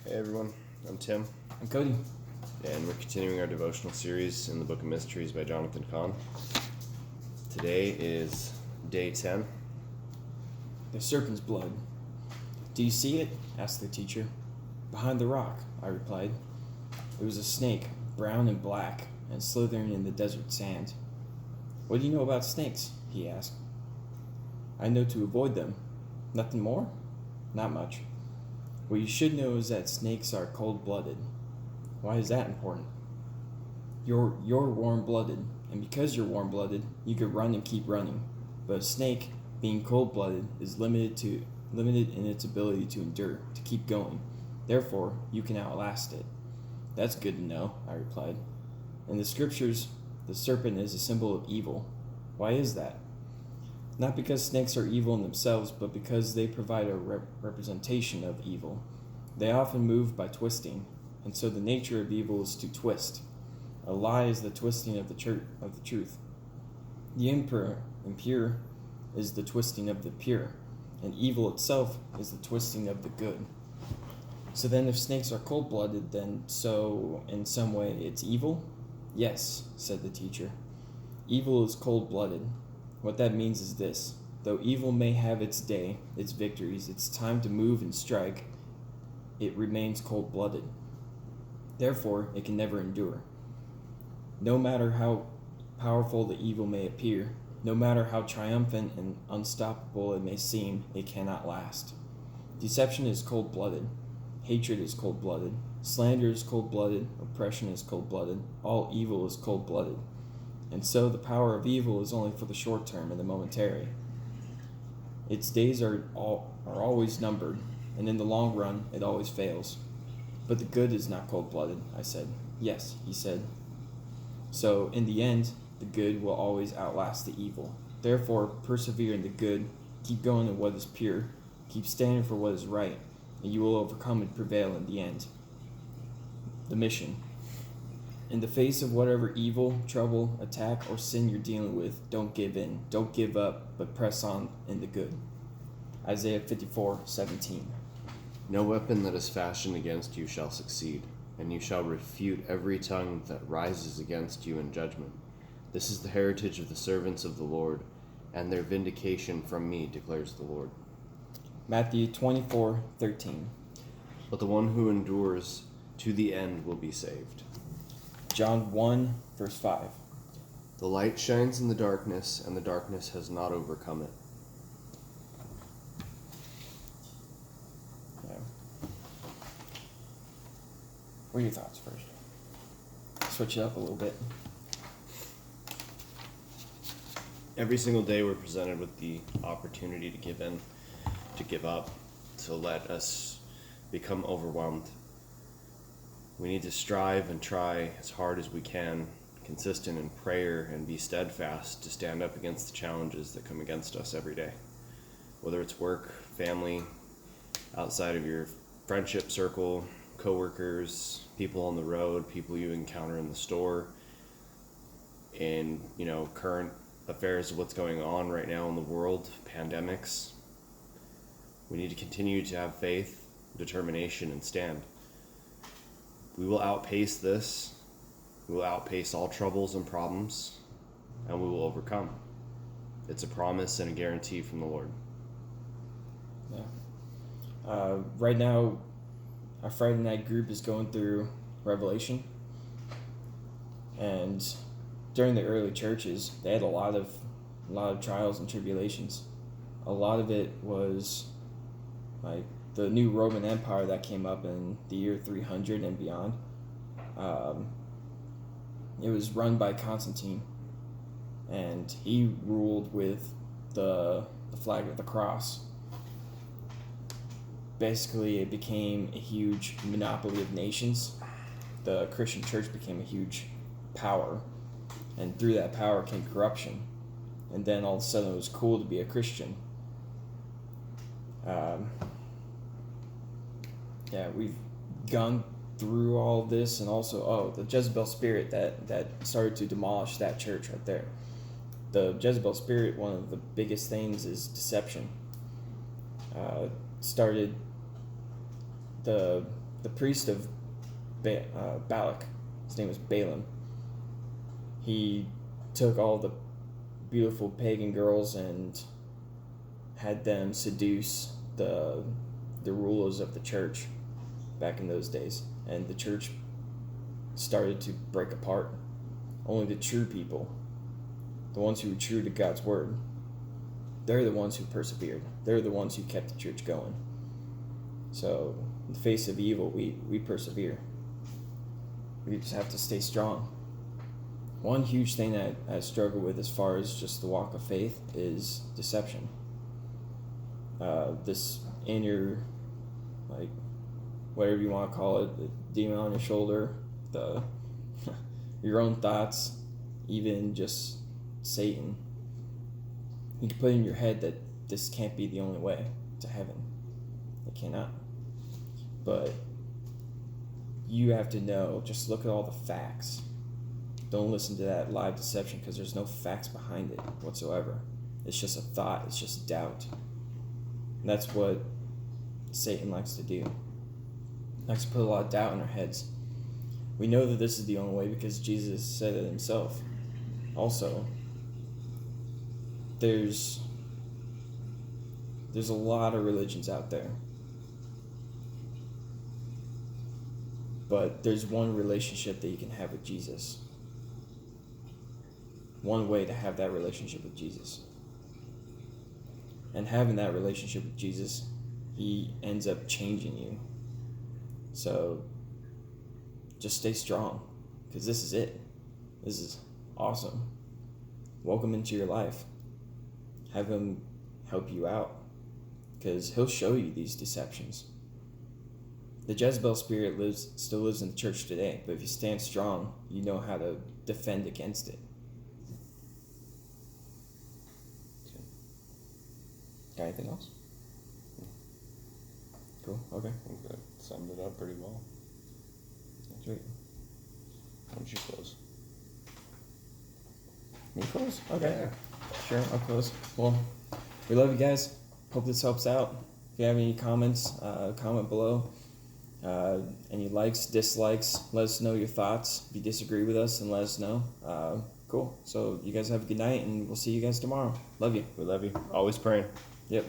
Hey everyone, I'm Tim, I'm Cody. and we're continuing our devotional series in the Book of Mysteries by Jonathan Cahn. Today is day 10. The Serpents Blood. Do you see it? Asked the teacher. Behind the rock, I replied. It was a snake, brown and black, and slithering in the desert sand. What do you know about snakes? He asked. I know to avoid them. Nothing more? Not much. What you should know is that snakes are cold-blooded. Why is that important? You're warm-blooded, and because you're warm-blooded, you could run and keep running. But a snake, being cold-blooded, is limited in its ability to endure, to keep going. Therefore, you can outlast it. That's good to know, I replied. In the scriptures, the serpent is a symbol of evil. Why is that? Not because snakes are evil in themselves, but because they provide a representation of evil. They often move by twisting, and so the nature of evil is to twist. A lie is the twisting of the truth. The impure is the twisting of the pure, and evil itself is the twisting of the good. So then if snakes are cold-blooded, then so in some way it's evil? Yes, said the teacher. Evil is cold-blooded. What that means is this: though evil may have its day, its victories, its time to move and strike, it remains cold-blooded. Therefore, it can never endure. No matter how powerful the evil may appear, no matter how triumphant and unstoppable it may seem, it cannot last. Deception is cold-blooded. Hatred is cold-blooded. Slander is cold-blooded. Oppression is cold-blooded. All evil is cold-blooded. And so the power of evil is only for the short term and the momentary. Its days are always numbered, and in the long run, it always fails. But the good is not cold-blooded, I said. Yes, he said. So, in the end, the good will always outlast the evil. Therefore, persevere in the good, keep going in what is pure, keep standing for what is right, and you will overcome and prevail in the end. The mission. In the face of whatever evil, trouble, attack, or sin you're dealing with, don't give in, don't give up, but press on in the good. Isaiah 54:17. No weapon that is fashioned against you shall succeed, and you shall refute every tongue that rises against you in judgment. This is the heritage of the servants of the Lord, and their vindication from me, declares the Lord. Matthew 24:13. But the one who endures to the end will be saved. John 1:5. The light shines in the darkness, and the darkness has not overcome it. Yeah. What are your thoughts first? Switch it up a little bit. Every single day we're presented with the opportunity to give in, to give up, to let us become overwhelmed. We need to strive and try as hard as we can, consistent in prayer, and be steadfast to stand up against the challenges that come against us every day. Whether it's work, family, outside of your friendship circle, coworkers, people on the road, people you encounter in the store, and current affairs of what's going on right now in the world, pandemics. We need to continue to have faith, determination, and stand. We will outpace this. We will outpace all troubles and problems, and we will overcome. It's a promise and a guarantee from the Lord. Yeah. Right now, our Friday night group is going through Revelation, and during the early churches, they had a lot of trials and tribulations. A lot of it was like the new Roman Empire that came up in the year 300 and beyond. It was run by Constantine, and he ruled with the flag of the cross. Basically, it became a huge monopoly of nations. The Christian church became a huge power, and through that power came corruption. And then all of a sudden it was cool to be a Christian. We've gone through all of this, and also the Jezebel spirit that started to demolish that church right there. The Jezebel spirit, one of the biggest things is deception. Started the the priest of Balak, his name was Balaam, he took all the beautiful pagan girls and had them seduce the rulers of the church back in those days. And the church started to break apart. Only the true people, the ones who were true to God's word, they're the ones who persevered. They're the ones who kept the church going. So, in the face of evil, we persevere. We just have to stay strong. One huge thing that I struggle with as far as just the walk of faith is deception. This inner, like, whatever you want to call it, the demon on your shoulder, your own thoughts, even just Satan. You can put in your head that this can't be the only way to heaven. It cannot. But you have to know, just look at all the facts. Don't listen to that live deception because there's no facts behind it whatsoever. It's just a thought. It's just doubt. And that's what Satan likes to do. He likes to put a lot of doubt in our heads. We know that this is the only way because Jesus said it himself. Also, there's a lot of religions out there. But there's one relationship that you can have with Jesus. One way to have that relationship with Jesus. And having that relationship with Jesus, he ends up changing you. So just stay strong, because this is it. This is awesome. Welcome into your life. Have him help you out, because he'll show you these deceptions. The Jezebel spirit still lives in the church today, but if you stand strong, you know how to defend against it. Got anything else? Cool, okay. I think that summed it up pretty well. Sweet. Why don't you close? Me close? Okay. Yeah. Sure, I'll close. Well, we love you guys. Hope this helps out. If you have any comments, comment below. Any likes, dislikes, let us know your thoughts. If you disagree with us, then let us know. Cool. So you guys have a good night, and we'll see you guys tomorrow. Love you. We love you. Always praying. Yep.